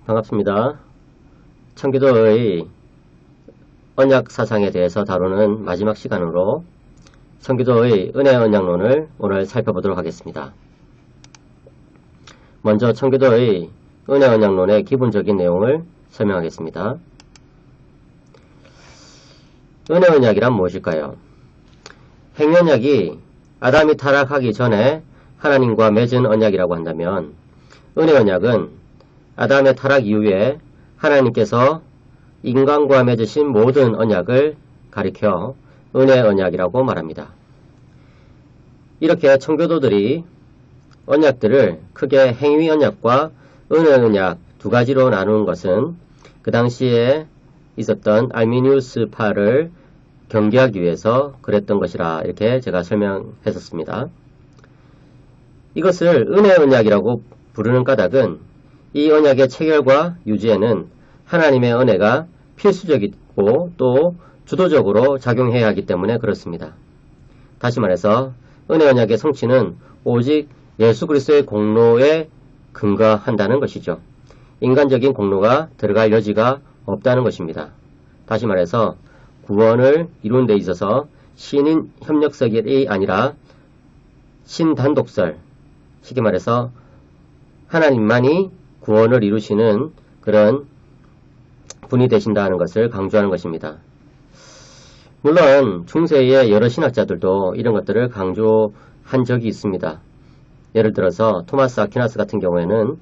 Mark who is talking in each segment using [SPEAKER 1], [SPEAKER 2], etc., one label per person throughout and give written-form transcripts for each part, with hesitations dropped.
[SPEAKER 1] 반갑습니다. 청교도의 언약 사상에 대해서 다루는 마지막 시간으로 청교도의 은혜 언약론을 오늘 살펴보도록 하겠습니다. 먼저 청교도의 은혜 언약론의 기본적인 내용을 설명하겠습니다. 은혜 언약이란 무엇일까요? 행위언약이 아담이 타락하기 전에 하나님과 맺은 언약이라고 한다면, 은혜 언약은 아담의 타락 이후에 하나님께서 인간과 맺으신 모든 언약을 가리켜 은혜 언약이라고 말합니다. 이렇게 청교도들이 언약들을 크게 행위 언약과 은혜 언약 두 가지로 나누는 것은 그 당시에 있었던 알미니우스파를 경계하기 위해서 그랬던 것이라 이렇게 제가 설명했었습니다. 이것을 은혜 언약이라고 부르는 까닭은 이 언약의 체결과 유지에는 하나님의 은혜가 필수적이고 또 주도적으로 작용해야 하기 때문에 그렇습니다. 다시 말해서 은혜 언약의 성취는 오직 예수 그리스도의 공로에 근거한다는 것이죠. 인간적인 공로가 들어갈 여지가 없다는 것입니다. 다시 말해서 구원을 이루는 데 있어서 신인 협력설이 아니라 신단독설, 쉽게 말해서 하나님만이 구원을 이루시는 그런 분이 되신다는 것을 강조하는 것입니다. 물론 중세의 여러 신학자들도 이런 것들을 강조한 적이 있습니다. 예를 들어서 토마스 아퀴나스 같은 경우에는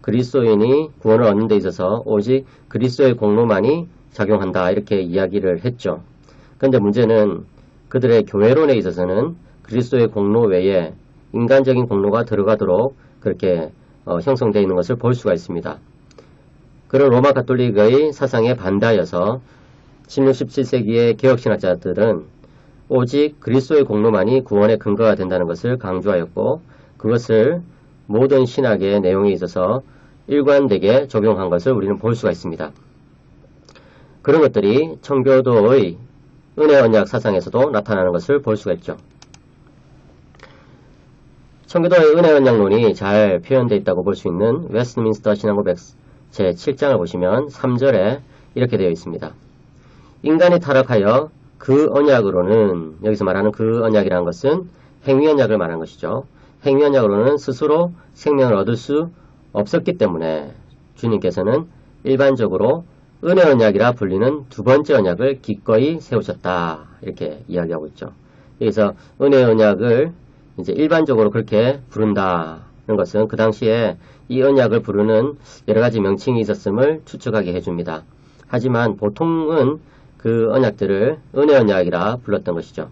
[SPEAKER 1] 그리스도인이 구원을 얻는 데 있어서 오직 그리스도의 공로만이 작용한다 이렇게 이야기를 했죠. 그런데 문제는 그들의 교회론에 있어서는 그리스도의 공로 외에 인간적인 공로가 들어가도록 그렇게 형성되어 있는 것을 볼 수가 있습니다. 그런 로마 가톨릭의 사상에 반대하여서 16, 17세기의 개혁신학자들은 오직 그리스도의 공로만이 구원의 근거가 된다는 것을 강조하였고, 그것을 모든 신학의 내용에 있어서 일관되게 적용한 것을 우리는 볼 수가 있습니다. 그런 것들이 청교도의 은혜 언약 사상에서도 나타나는 것을 볼 수가 있죠. 청교도의 은혜 언약론이 잘 표현되어 있다고 볼 수 있는 웨스트민스터 신앙고백 제7장을 보시면 3절에 이렇게 되어 있습니다. 인간이 타락하여 그 언약으로는, 여기서 말하는 그 언약이라는 것은 행위 언약을 말하는 것이죠. 행위 언약으로는 스스로 생명을 얻을 수 없었기 때문에 주님께서는 일반적으로 은혜 언약이라 불리는 두 번째 언약을 기꺼이 세우셨다 이렇게 이야기하고 있죠. 여기서 은혜 언약을 이제 일반적으로 그렇게 부른다는 것은 그 당시에 이 언약을 부르는 여러 가지 명칭이 있었음을 추측하게 해줍니다. 하지만 보통은 그 언약들을 은혜 언약이라 불렀던 것이죠.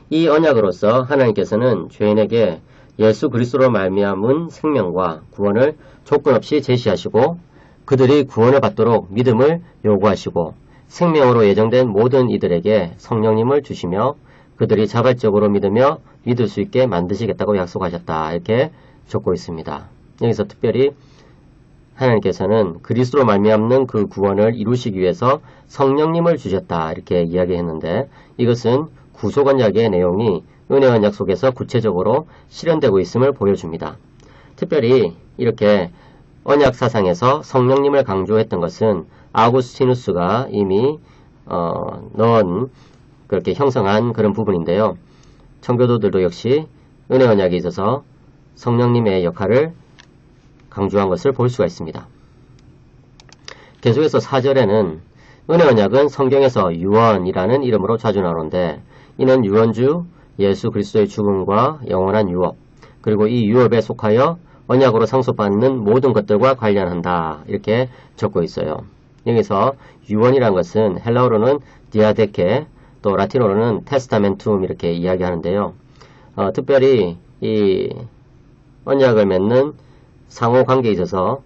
[SPEAKER 1] 이 언약으로서 하나님께서는 죄인에게 예수 그리스도로 말미암은 생명과 구원을 조건 없이 제시하시고 그들이 구원을 받도록 믿음을 요구하시고 생명으로 예정된 모든 이들에게 성령님을 주시며 그들이 자발적으로 믿으며 믿을 수 있게 만드시겠다고 약속하셨다 이렇게 적고 있습니다. 여기서 특별히 하나님께서는 그리스도로 말미암는 그 구원을 이루시기 위해서 성령님을 주셨다 이렇게 이야기했는데, 이것은 구속 언약의 내용이 은혜 언약 속에서 구체적으로 실현되고 있음을 보여줍니다. 특별히 이렇게 언약 사상에서 성령님을 강조했던 것은 아우구스티누스가 이미 넣은 그렇게 형성한 그런 부분인데요. 청교도들도 역시 은혜 언약에 있어서 성령님의 역할을 강조한 것을 볼 수가 있습니다. 계속해서 4절에는 은혜 언약은 성경에서 유언이라는 이름으로 자주 나오는데, 이는 유언주 예수 그리스도의 죽음과 영원한 유업, 그리고 이 유업에 속하여 언약으로 상속받는 모든 것들과 관련한다 이렇게 적고 있어요. 여기서 유언이라는 것은 헬라어로는 디아데케, 또 라틴어로는 테스타멘툼 이렇게 이야기하는데요. 특별히 이 언약을 맺는 상호관계에 있어서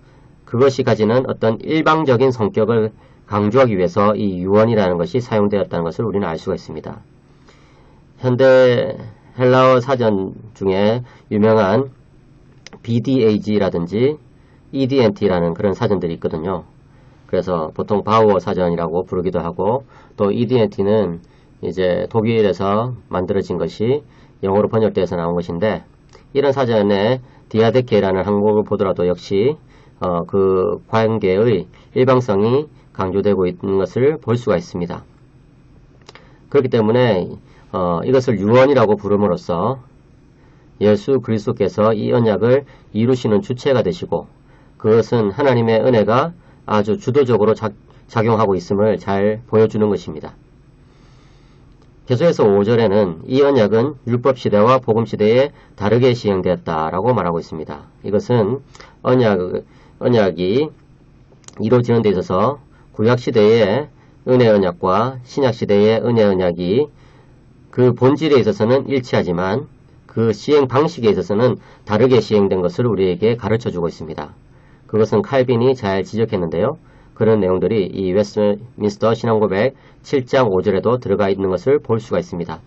[SPEAKER 1] 그것이 가지는 어떤 일방적인 성격을 강조하기 위해서 이 유언이라는 것이 사용되었다는 것을 우리는 알 수가 있습니다. 현대 헬라어 사전 중에 유명한 BDAG라든지 EDNT라는 그런 사전들이 있거든요. 그래서 보통 바우어 사전이라고 부르기도 하고, 또 EDNT는 이제 독일에서 만들어진 것이 영어로 번역되어서 나온 것인데, 이런 사전에 디아데케라는 항목을 보더라도 역시 그 관계의 일방성이 강조되고 있는 것을 볼 수가 있습니다. 그렇기 때문에 이것을 유언이라고 부름으로써 예수 그리스도께서 이 언약을 이루시는 주체가 되시고 그것은 하나님의 은혜가 아주 주도적으로 작용하고 있음을 잘 보여주는 것입니다. 계속해서 5절에는 이 언약은 율법시대와 복음시대에 다르게 시행되었다라고 말하고 있습니다. 이것은 언약이 이루어지는 데 있어서 구약시대의 은혜 언약과 신약시대의 은혜 언약이 그 본질에 있어서는 일치하지만 그 시행 방식에 있어서는 다르게 시행된 것을 우리에게 가르쳐주고 있습니다. 그것은 칼빈이 잘 지적했는데요. 그런 내용들이 이 웨스트민스터 신앙고백 7장 5절에도 들어가 있는 것을 볼 수가 있습니다.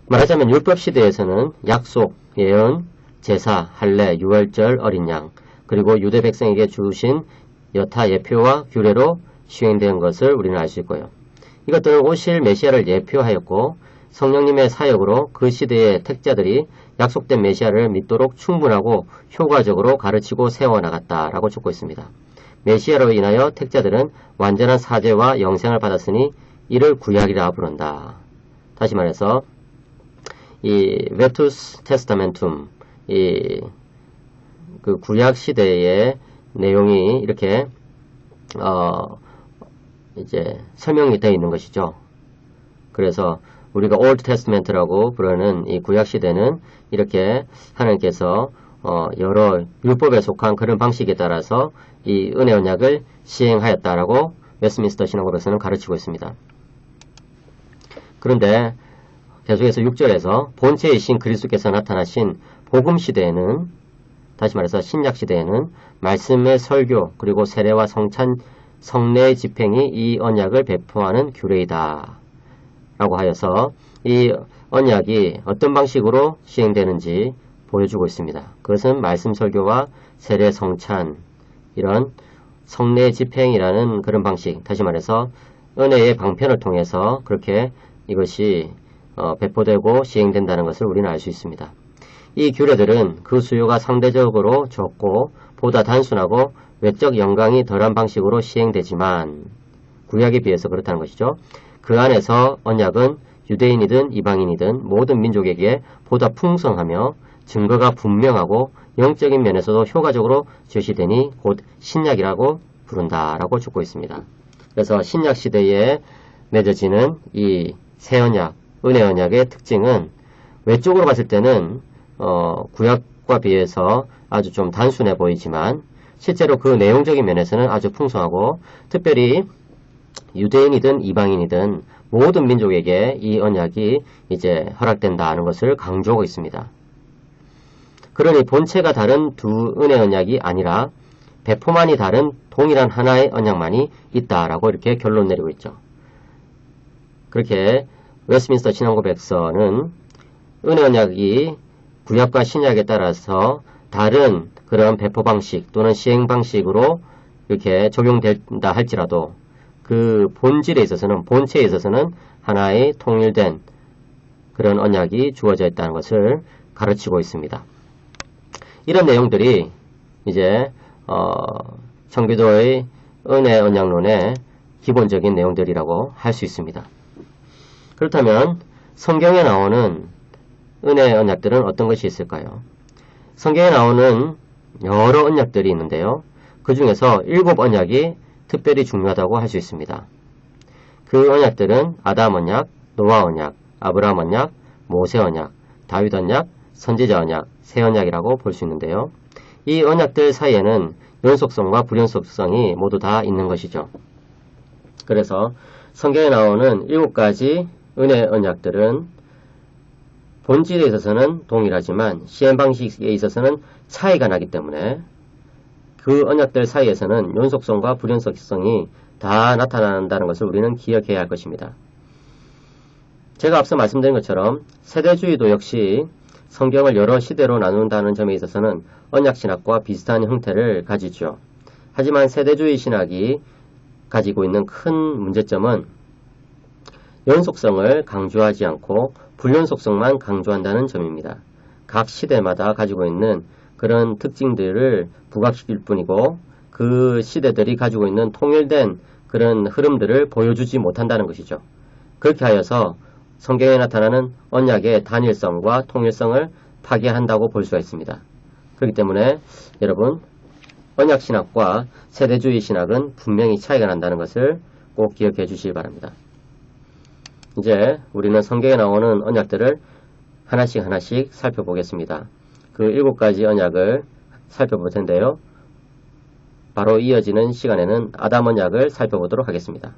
[SPEAKER 1] 말하자면 율법시대에서는 약속, 예언, 제사, 할례, 유월절, 어린 양, 그리고 유대 백성에게 주신 여타 예표와 규례로 시행된 것을 우리는 알 수 있고요. 이것들은 오실 메시아를 예표하였고 성령님의 사역으로 그 시대의 택자들이 약속된 메시아를 믿도록 충분하고 효과적으로 가르치고 세워나갔다라고 적고 있습니다. 메시아로 인하여 택자들은 완전한 사죄와 영생을 받았으니 이를 구약이라 부른다. 다시 말해서 이 베투스 테스타멘툼, 그 구약 시대의 내용이 이렇게 이제 설명이 되어 있는 것이죠. 그래서 우리가 올드 테스트멘트라고 부르는 이 구약 시대는 이렇게 하나님께서 여러 율법에 속한 그런 방식에 따라서 이 은혜 언약을 시행하였다라고 웨스트민스터 신학으로서는 가르치고 있습니다. 그런데 계속해서 6절에서 본체이신 그리스도께서 나타나신 복음 시대에는, 다시 말해서 신약 시대에는 말씀의 설교 그리고 세례와 성례의 집행이 이 언약을 배포하는 규례이다 라고 하여서 이 언약이 어떤 방식으로 시행되는지 보여주고 있습니다. 그것은 말씀 설교와 세례 성찬, 이런 성례 집행이라는 그런 방식, 다시 말해서 은혜의 방편을 통해서 그렇게 이것이 배포되고 시행된다는 것을 우리는 알 수 있습니다. 이 규례들은 그 수요가 상대적으로 적고 보다 단순하고 외적 영광이 덜한 방식으로 시행되지만 구약에 비해서 그렇다는 것이죠. 그 안에서 언약은 유대인이든 이방인이든 모든 민족에게 보다 풍성하며 증거가 분명하고 영적인 면에서도 효과적으로 제시되니 곧 신약이라고 부른다라고 적고 있습니다. 그래서 신약 시대에 맺어지는 이 새 언약, 은혜 언약의 특징은 외적으로 봤을 때는 구약과 비해서 아주 좀 단순해 보이지만 실제로 그 내용적인 면에서는 아주 풍성하고 특별히 유대인이든 이방인이든 모든 민족에게 이 언약이 이제 허락된다는 것을 강조하고 있습니다. 그러니 본체가 다른 두 은혜 언약이 아니라 배포만이 다른 동일한 하나의 언약만이 있다라고 이렇게 결론 내리고 있죠. 그렇게 웨스트민스터 신앙고백서는 은혜 언약이 구약과 신약에 따라서 다른 그런 배포 방식 또는 시행 방식으로 이렇게 적용된다 할지라도 그 본질에 있어서는, 본체에 있어서는 하나의 통일된 그런 언약이 주어져 있다는 것을 가르치고 있습니다. 이런 내용들이 이제 청교도의 은혜 언약론의 기본적인 내용들이라고 할 수 있습니다. 그렇다면 성경에 나오는 은혜 언약들은 어떤 것이 있을까요? 성경에 나오는 여러 언약들이 있는데요. 그 중에서 7 언약이 특별히 중요하다고 할 수 있습니다. 그 언약들은 아담 언약, 노아 언약, 아브라함 언약, 모세 언약, 다윗 언약, 선지자 언약, 새 언약이라고 볼 수 있는데요. 이 언약들 사이에는 연속성과 불연속성이 모두 다 있는 것이죠. 그래서 성경에 나오는 7가지 은혜 언약들은 본질에 있어서는 동일하지만 시행 방식에 있어서는 차이가 나기 때문에 그 언약들 사이에서는 연속성과 불연속성이 다 나타난다는 것을 우리는 기억해야 할 것입니다. 제가 앞서 말씀드린 것처럼 세대주의도 역시 성경을 여러 시대로 나눈다는 점에 있어서는 언약신학과 비슷한 형태를 가지죠. 하지만 세대주의 신학이 가지고 있는 큰 문제점은 연속성을 강조하지 않고 불연속성만 강조한다는 점입니다. 각 시대마다 가지고 있는 그런 특징들을 부각시킬 뿐이고 그 시대들이 가지고 있는 통일된 그런 흐름들을 보여주지 못한다는 것이죠. 그렇게 하여서 성경에 나타나는 언약의 단일성과 통일성을 파괴한다고 볼 수가 있습니다. 그렇기 때문에 여러분 언약신학과 세대주의 신학은 분명히 차이가 난다는 것을 꼭 기억해 주시기 바랍니다. 이제 우리는 성경에 나오는 언약들을 하나씩 살펴보겠습니다. 그 7가지 언약을 살펴볼 텐데요. 바로 이어지는 시간에는 아담 언약을 살펴보도록 하겠습니다.